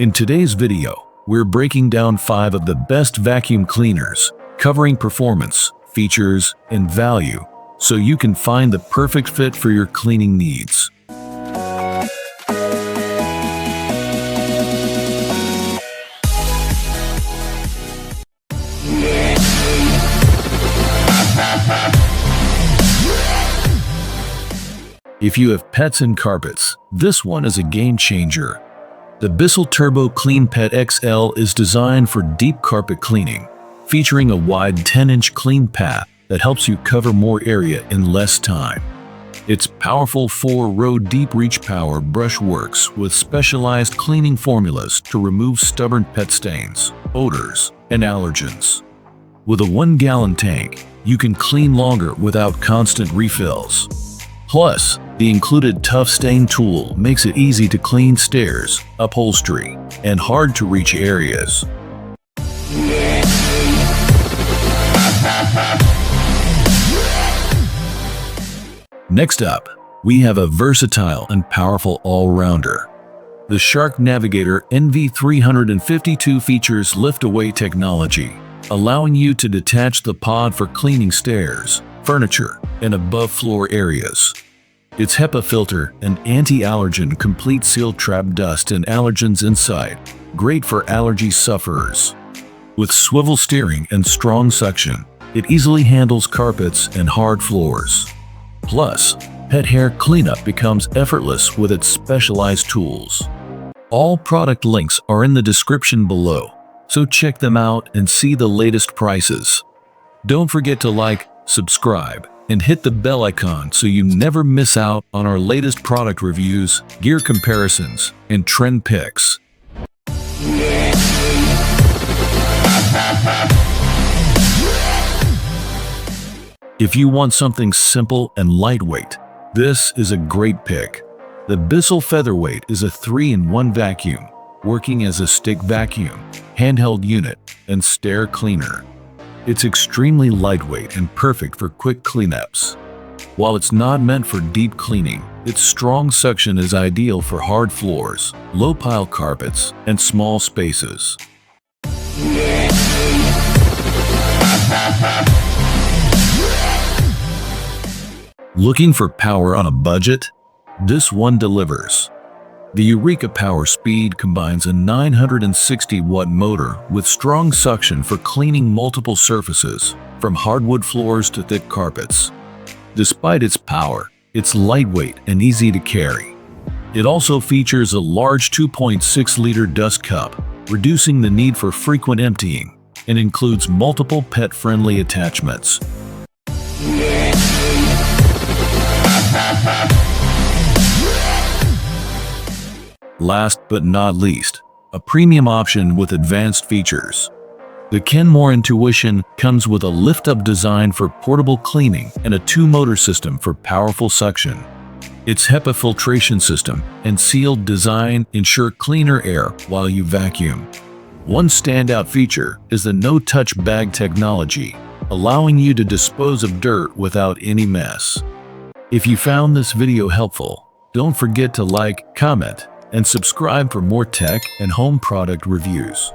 In today's video, we're breaking down 5 of the best vacuum cleaners, covering performance, features, and value, so you can find the perfect fit for your cleaning needs. If you have pets and carpets, this one is a game changer. The Bissell TurboClean Pet XL is designed for deep carpet cleaning, featuring a wide 10-inch clean path that helps you cover more area in less time. Its powerful 4-row deep reach power brush works with specialized cleaning formulas to remove stubborn pet stains, odors, and allergens. With a 1-gallon tank, you can clean longer without constant refills. Plus, the included tough stain tool makes it easy to clean stairs, upholstery, and hard-to-reach areas. Next up, we have a versatile and powerful all-rounder. The Shark Navigator NV352 features lift-away technology, allowing you to detach the pod for cleaning stairs, furniture, and above-floor areas. Its HEPA filter and anti-allergen complete seal trap dust and allergens inside, great for allergy sufferers. With swivel steering and strong suction, it easily handles carpets and hard floors. Plus, pet hair cleanup becomes effortless with its specialized tools. All product links are in the description below, so check them out and see the latest prices. Don't forget to like, subscribe, and hit the bell icon so you never miss out on our latest product reviews, gear comparisons, and trend picks. If you want something simple and lightweight, this is a great pick. The Bissell Featherweight is a 3-in-1 vacuum, working as a stick vacuum, handheld unit, and stair cleaner. It's extremely lightweight and perfect for quick cleanups. While it's not meant for deep cleaning, its strong suction is ideal for hard floors, low-pile carpets, and small spaces. Looking for power on a budget? This one delivers. The Eureka Power Speed combines a 960-watt motor with strong suction for cleaning multiple surfaces, from hardwood floors to thick carpets. Despite its power, it's lightweight and easy to carry. It also features a large 2.6-liter dust cup, reducing the need for frequent emptying, and includes multiple pet-friendly attachments. Last but not least, a premium option with advanced features. The Kenmore Intuition comes with a lift-up design for portable cleaning and a 2-motor system for powerful suction. Its HEPA filtration system and sealed design ensure cleaner air while you vacuum. One standout feature is the no-touch bag technology, allowing you to dispose of dirt without any mess. If you found this video helpful, don't forget to like, comment, and subscribe for more tech and home product reviews.